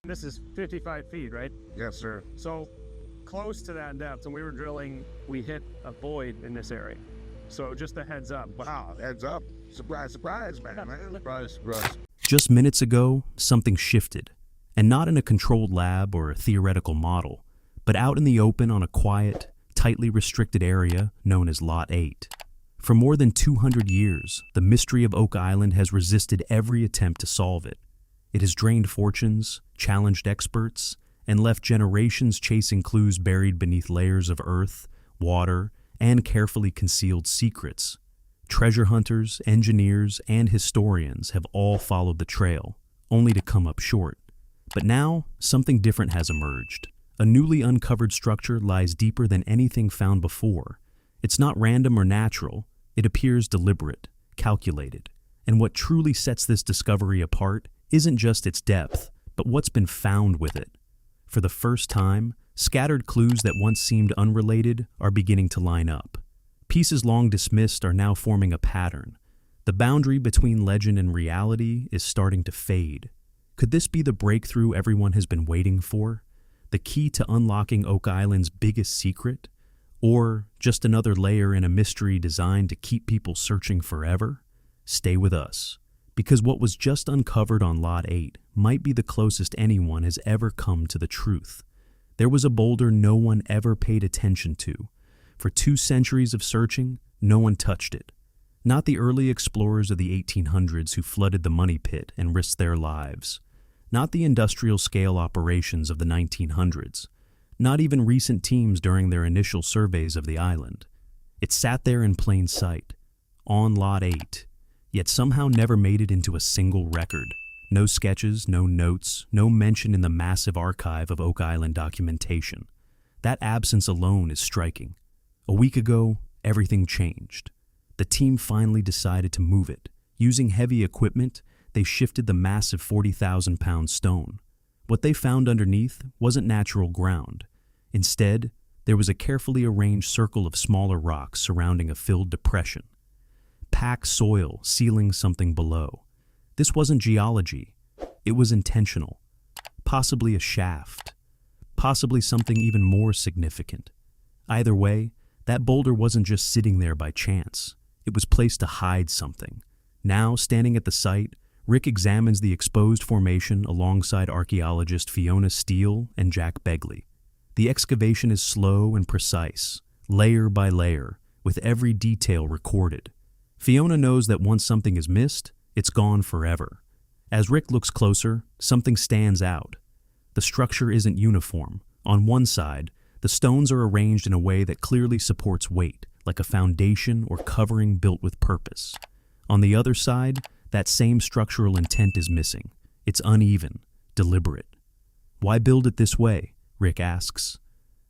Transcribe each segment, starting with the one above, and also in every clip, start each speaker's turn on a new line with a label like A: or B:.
A: This is 55 feet, right?
B: Yes, sir.
A: So close to that depth, and we were drilling, we hit a void in this area. So just a heads up.
B: Wow, heads up. Surprise, surprise, man.
C: Surprise, surprise.
D: Just minutes ago, something shifted, and not in a controlled lab or a theoretical model, but out in the open on a quiet, tightly restricted area known as Lot 8. For more than 200 years, the mystery of Oak Island has resisted every attempt to solve it. It has drained fortunes, challenged experts, and left generations chasing clues buried beneath layers of earth, water, and carefully concealed secrets. Treasure hunters, engineers, and historians have all followed the trail, only to come up short. But now, something different has emerged. A newly uncovered structure lies deeper than anything found before. It's not random or natural. It appears deliberate, calculated. And what truly sets this discovery apart isn't just its depth, but what's been found with it. For the first time, scattered clues that once seemed unrelated are beginning to line up. Pieces long dismissed are now forming a pattern. The boundary between legend and reality is starting to fade. Could this be the breakthrough everyone has been waiting for? The key to unlocking Oak Island's biggest secret? Or just another layer in a mystery designed to keep people searching forever? Stay with us, because what was just uncovered on Lot 8 might be the closest anyone has ever come to the truth. There was a boulder no one ever paid attention to. For 2 centuries of searching, no one touched it. Not the early explorers of the 1800s who flooded the money pit and risked their lives. Not the industrial-scale operations of the 1900s. Not even recent teams during their initial surveys of the island. It sat there in plain sight, on Lot 8, yet somehow never made it into a single record. No sketches, no notes, no mention in the massive archive of Oak Island documentation. That absence alone is striking. A week ago, everything changed. The team finally decided to move it. Using heavy equipment, they shifted the massive 40,000-pound stone. What they found underneath wasn't natural ground. Instead, there was a carefully arranged circle of smaller rocks surrounding a filled depression. Packed soil sealing something below. This wasn't geology. It was intentional. Possibly a shaft. Possibly something even more significant. Either way, that boulder wasn't just sitting there by chance. It was placed to hide something. Now, standing at the site, Rick examines the exposed formation alongside archaeologist Fiona Steele and Jack Begley. The excavation is slow and precise, layer by layer, with every detail recorded. Fiona knows that once something is missed, it's gone forever. As Rick looks closer, something stands out. The structure isn't uniform. On one side, the stones are arranged in a way that clearly supports weight, like a foundation or covering built with purpose. On the other side, that same structural intent is missing. It's uneven, deliberate. Why build it this way? Rick asks.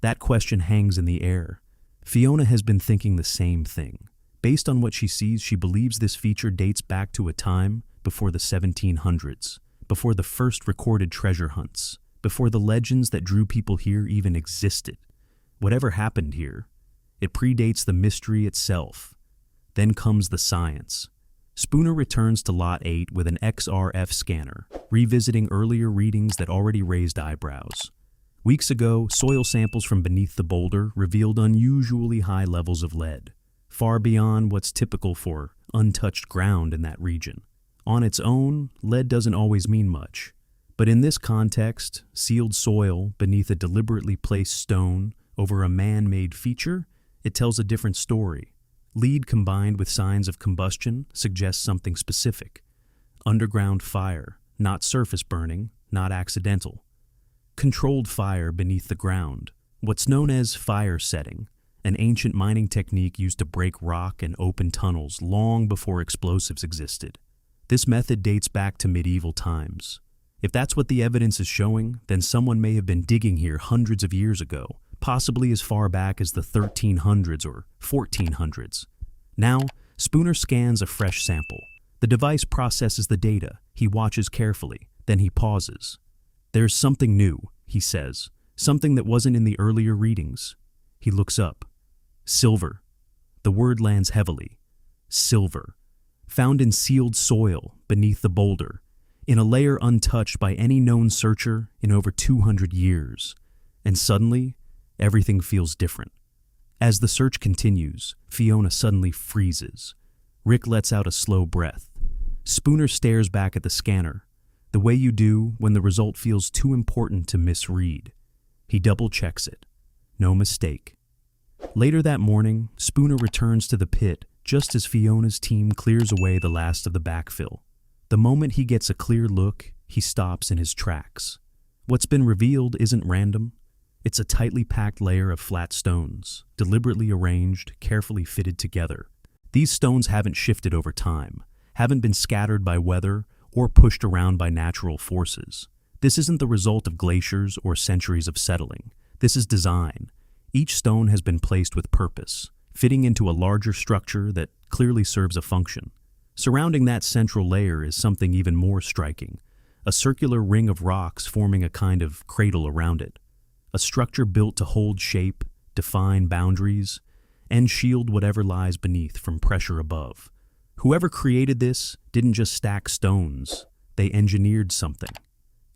D: That question hangs in the air. Fiona has been thinking the same thing. Based on what she sees, she believes this feature dates back to a time before the 1700s, before the first recorded treasure hunts, before the legends that drew people here even existed. Whatever happened here, it predates the mystery itself. Then comes the science. Spooner returns to Lot 8 with an XRF scanner, revisiting earlier readings that already raised eyebrows. Weeks ago, soil samples from beneath the boulder revealed unusually high levels of lead, far beyond what's typical for untouched ground in that region. On its own, lead doesn't always mean much. But in this context, sealed soil beneath a deliberately placed stone over a man-made feature, it tells a different story. Lead combined with signs of combustion suggests something specific. Underground fire, not surface burning, not accidental. Controlled fire beneath the ground, what's known as fire setting, an ancient mining technique used to break rock and open tunnels long before explosives existed. This method dates back to medieval times. If that's what the evidence is showing, then someone may have been digging here hundreds of years ago, possibly as far back as the 1300s or 1400s. Now, Spooner scans a fresh sample. The device processes the data. He watches carefully. Then he pauses. There's something new, he says, something that wasn't in the earlier readings. He looks up. Silver. The word lands heavily. Silver. Found in sealed soil beneath the boulder. in a layer untouched by any known searcher in over 200 years. And suddenly, everything feels different. As the search continues, Fiona suddenly freezes. Rick lets out a slow breath. Spooner stares back at the scanner, the way you do when the result feels too important to misread. He double-checks it. No mistake. Later that morning, Spooner returns to the pit just as Fiona's team clears away the last of the backfill. The moment he gets a clear look, he stops in his tracks. What's been revealed isn't random. It's a tightly packed layer of flat stones, deliberately arranged, carefully fitted together. These stones haven't shifted over time, haven't been scattered by weather or pushed around by natural forces. This isn't the result of glaciers or centuries of settling. This is design. Each stone has been placed with purpose, fitting into a larger structure that clearly serves a function. Surrounding that central layer is something even more striking, a circular ring of rocks forming a kind of cradle around it. A structure built to hold shape, define boundaries, and shield whatever lies beneath from pressure above. Whoever created this didn't just stack stones, they engineered something.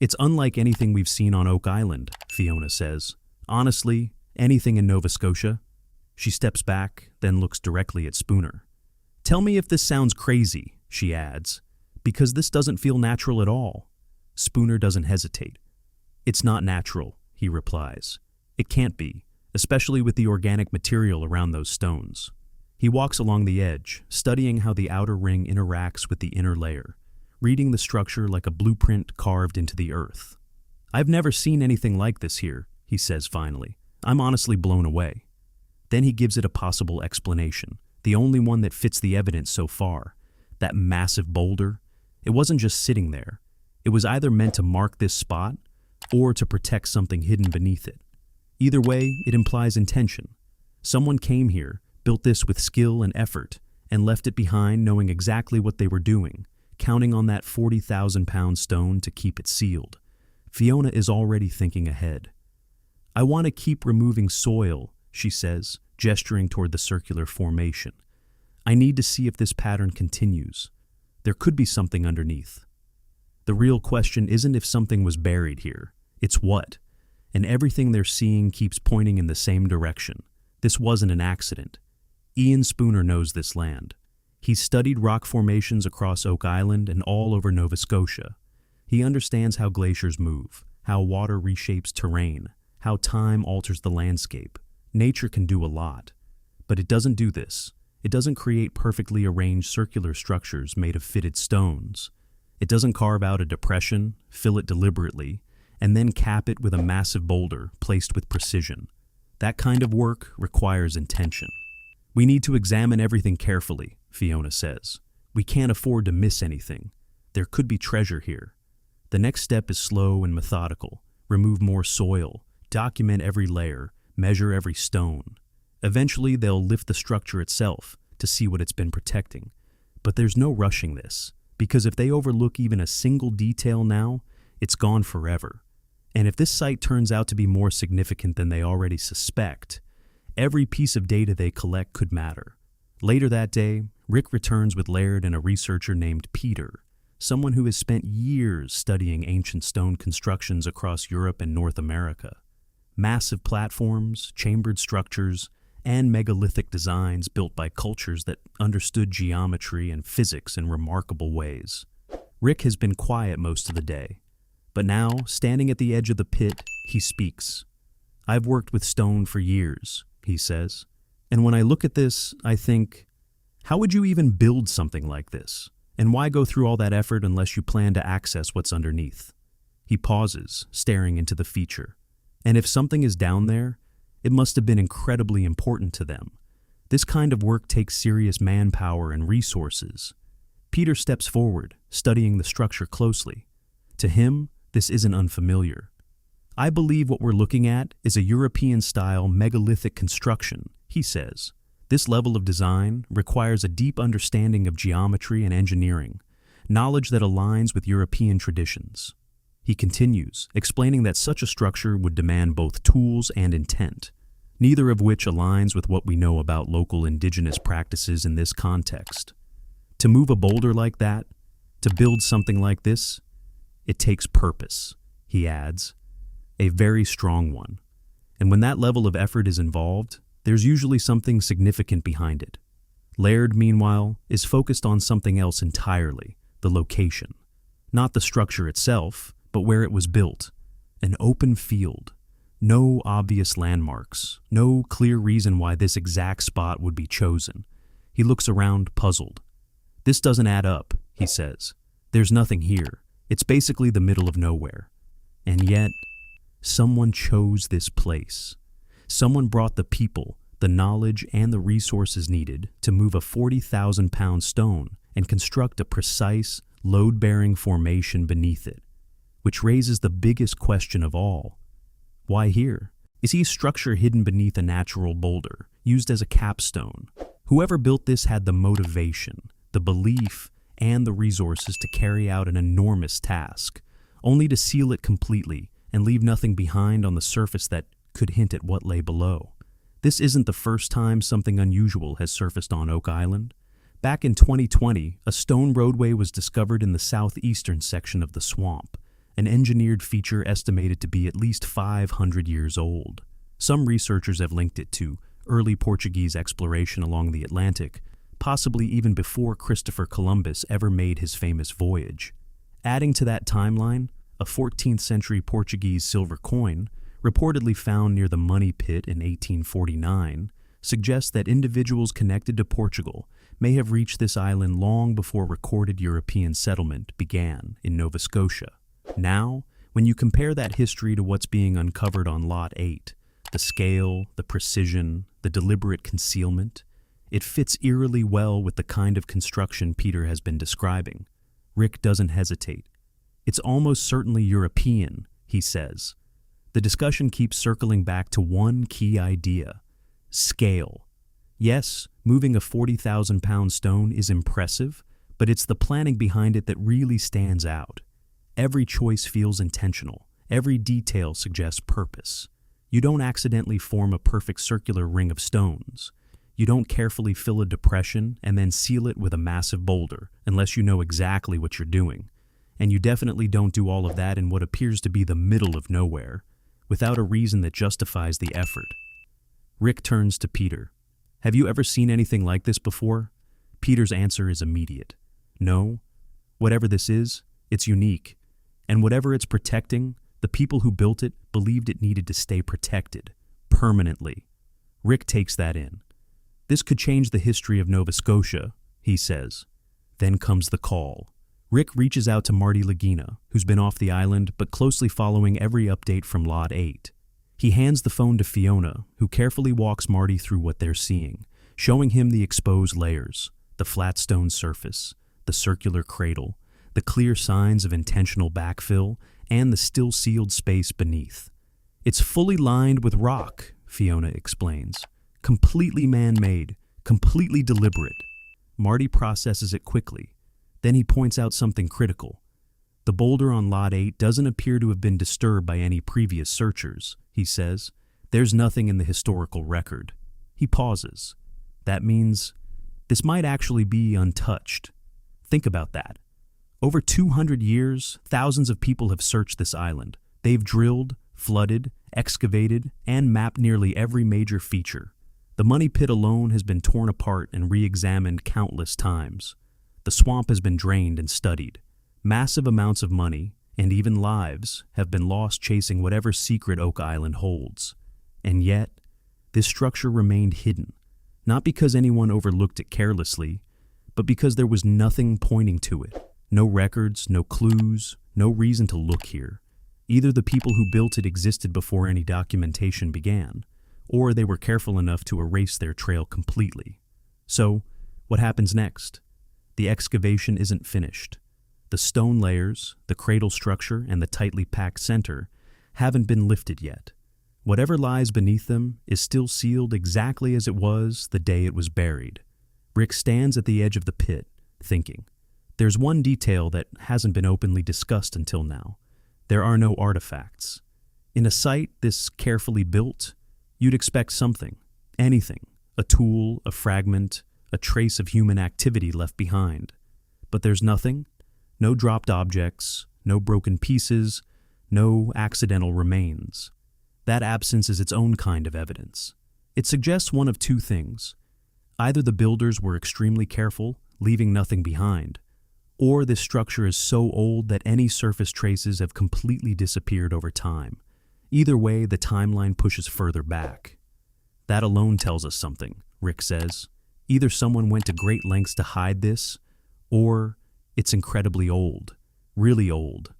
D: It's unlike anything we've seen on Oak Island, Fiona says. Honestly, anything in Nova Scotia. She steps back, then looks directly at Spooner. Tell me if this sounds crazy, she adds, because this doesn't feel natural at all. Spooner doesn't hesitate. It's not natural, he replies. It can't be, especially with the organic material around those stones. He walks along the edge, studying how the outer ring interacts with the inner layer, reading the structure like a blueprint carved into the earth. I've never seen anything like this here, he says finally. I'm honestly blown away. Then he gives it a possible explanation, the only one that fits the evidence so far. That massive boulder, it wasn't just sitting there. It was either meant to mark this spot or to protect something hidden beneath it. Either way, it implies intention. Someone came here, built this with skill and effort, and left it behind knowing exactly what they were doing, counting on that 40,000-pound stone to keep it sealed. Fiona is already thinking ahead. I want to keep removing soil, she says, gesturing toward the circular formation. I need to see if this pattern continues. There could be something underneath. The real question isn't if something was buried here, it's what. And everything they're seeing keeps pointing in the same direction. This wasn't an accident. Ian Spooner knows this land. He's studied rock formations across Oak Island and all over Nova Scotia. He understands how glaciers move, how water reshapes terrain, how time alters the landscape. Nature can do a lot, but it doesn't do this. It doesn't create perfectly arranged circular structures made of fitted stones. It doesn't carve out a depression, fill it deliberately, and then cap it with a massive boulder placed with precision. That kind of work requires intention. We need to examine everything carefully, Fiona says. We can't afford to miss anything. There could be treasure here. The next step is slow and methodical. Remove more soil, document every layer, measure every stone. Eventually, they'll lift the structure itself to see what it's been protecting. But there's no rushing this, because if they overlook even a single detail now, it's gone forever. And if this site turns out to be more significant than they already suspect, every piece of data they collect could matter. Later that day, Rick returns with Laird and a researcher named Peter, someone who has spent years studying ancient stone constructions across Europe and North America. Massive platforms, chambered structures, and megalithic designs built by cultures that understood geometry and physics in remarkable ways. Rick has been quiet most of the day, but now, standing at the edge of the pit, he speaks. I've worked with stone for years, he says, and when I look at this, I think, how would you even build something like this? And why go through all that effort unless you plan to access what's underneath? He pauses, staring into the feature. And if something is down there, it must have been incredibly important to them. This kind of work takes serious manpower and resources. Peter steps forward, studying the structure closely. To him, this isn't unfamiliar. I believe what we're looking at is a European-style megalithic construction, he says. This level of design requires a deep understanding of geometry and engineering, knowledge that aligns with European traditions. He continues, explaining that such a structure would demand both tools and intent, neither of which aligns with what we know about local indigenous practices in this context. To move a boulder like that, to build something like this, It takes purpose, he adds, a very strong one. And when that level of effort is involved, there's usually something significant behind it. Laird, meanwhile, is focused on something else entirely, the location. Not the structure itself, but where it was built. An open field. No obvious landmarks. No clear reason why this exact spot would be chosen. He looks around, puzzled. This doesn't add up, he says. There's nothing here. It's basically the middle of nowhere. And yet, someone chose this place. Someone brought the people, the knowledge, and the resources needed to move a 40,000-pound stone and construct a precise, load-bearing formation beneath it. Which raises the biggest question of all. Why here? Is he a structure hidden beneath a natural boulder, used as a capstone? Whoever built this had the motivation, the belief, and the resources to carry out an enormous task, only to seal it completely and leave nothing behind on the surface that could hint at what lay below. This isn't the first time something unusual has surfaced on Oak Island. Back in 2020, a stone roadway was discovered in the southeastern section of the swamp, an engineered feature estimated to be at least 500 years old. Some researchers have linked it to early Portuguese exploration along the Atlantic, possibly even before Christopher Columbus ever made his famous voyage. Adding to that timeline, a 14th century Portuguese silver coin, reportedly found near the Money Pit in 1849, suggests that individuals connected to Portugal may have reached this island long before recorded European settlement began in Nova Scotia. Now, when you compare that history to what's being uncovered on Lot 8, the scale, the precision, the deliberate concealment, it fits eerily well with the kind of construction Peter has been describing. Rick doesn't hesitate. It's almost certainly European, he says. The discussion keeps circling back to one key idea: scale. Yes, moving a 40,000-pound stone is impressive, but it's the planning behind it that really stands out. Every choice feels intentional. Every detail suggests purpose. You don't accidentally form a perfect circular ring of stones. You don't carefully fill a depression and then seal it with a massive boulder, unless you know exactly what you're doing. And you definitely don't do all of that in what appears to be the middle of nowhere, without a reason that justifies the effort. Rick turns to Peter. Have you ever seen anything like this before? Peter's answer is immediate. No. Whatever this is, it's unique. And whatever it's protecting, the people who built it believed it needed to stay protected, permanently. Rick takes that in. This could change the history of Nova Scotia, he says. Then comes the call. Rick reaches out to Marty Lagina, who's been off the island but closely following every update from Lot 8. He hands the phone to Fiona, who carefully walks Marty through what they're seeing, showing him the exposed layers, the flat stone surface, the circular cradle, the clear signs of intentional backfill, and the still-sealed space beneath. It's fully lined with rock, Fiona explains. Completely man-made, completely deliberate. Marty processes it quickly. Then he points out something critical. The boulder on Lot 8 doesn't appear to have been disturbed by any previous searchers, he says. There's nothing in the historical record. He pauses. That means this might actually be untouched. Think about that. Over 200 years, thousands of people have searched this island. They've drilled, flooded, excavated, and mapped nearly every major feature. The Money Pit alone has been torn apart and re-examined countless times. The swamp has been drained and studied. Massive amounts of money, and even lives, have been lost chasing whatever secret Oak Island holds. And yet, this structure remained hidden, not because anyone overlooked it carelessly, but because there was nothing pointing to it. No records, no clues, no reason to look here. Either the people who built it existed before any documentation began, or they were careful enough to erase their trail completely. So, what happens next? The excavation isn't finished. The stone layers, the cradle structure, and the tightly packed center haven't been lifted yet. Whatever lies beneath them is still sealed exactly as it was the day it was buried. Rick stands at the edge of the pit, thinking. There's one detail that hasn't been openly discussed until now. There are no artifacts. In a site this carefully built, you'd expect something, anything, a tool, a fragment, a trace of human activity left behind. But there's nothing, no dropped objects, no broken pieces, no accidental remains. That absence is its own kind of evidence. It suggests one of two things. Either the builders were extremely careful, leaving nothing behind, or this structure is so old that any surface traces have completely disappeared over time. Either way, the timeline pushes further back. That alone tells us something, Rick says. Either someone went to great lengths to hide this, or it's incredibly old, really old.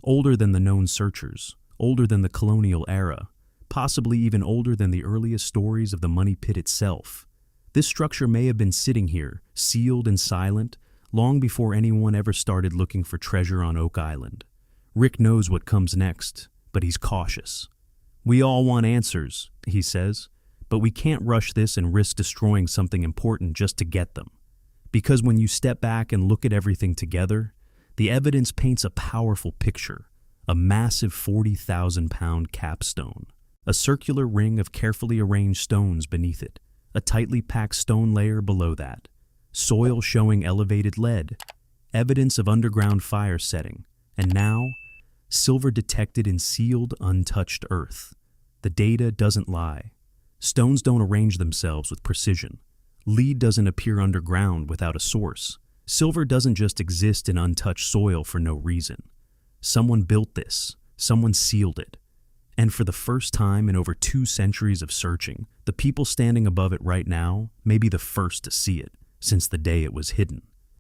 D: Older than the known searchers, older than the colonial era, possibly even older than the earliest stories of the money pit itself. This structure may have been sitting here, sealed and silent, long before anyone ever started looking for treasure on Oak Island. Rick knows what comes next, but he's cautious. We all want answers, he says, but we can't rush this and risk destroying something important just to get them. Because when you step back and look at everything together, the evidence paints a powerful picture, a massive 40,000-pound capstone, a circular ring of carefully arranged stones beneath it, a tightly packed stone layer below that, soil showing elevated lead, evidence of underground fire setting, and now, silver detected in sealed, untouched earth. The data doesn't lie. Stones don't arrange themselves with precision. Lead doesn't appear underground without a source. Silver doesn't just exist in untouched soil for no reason. Someone built this. Someone sealed it. And for the first time in over 2 centuries of searching, the people standing above it right now may be the first to see it, since the day it was hidden.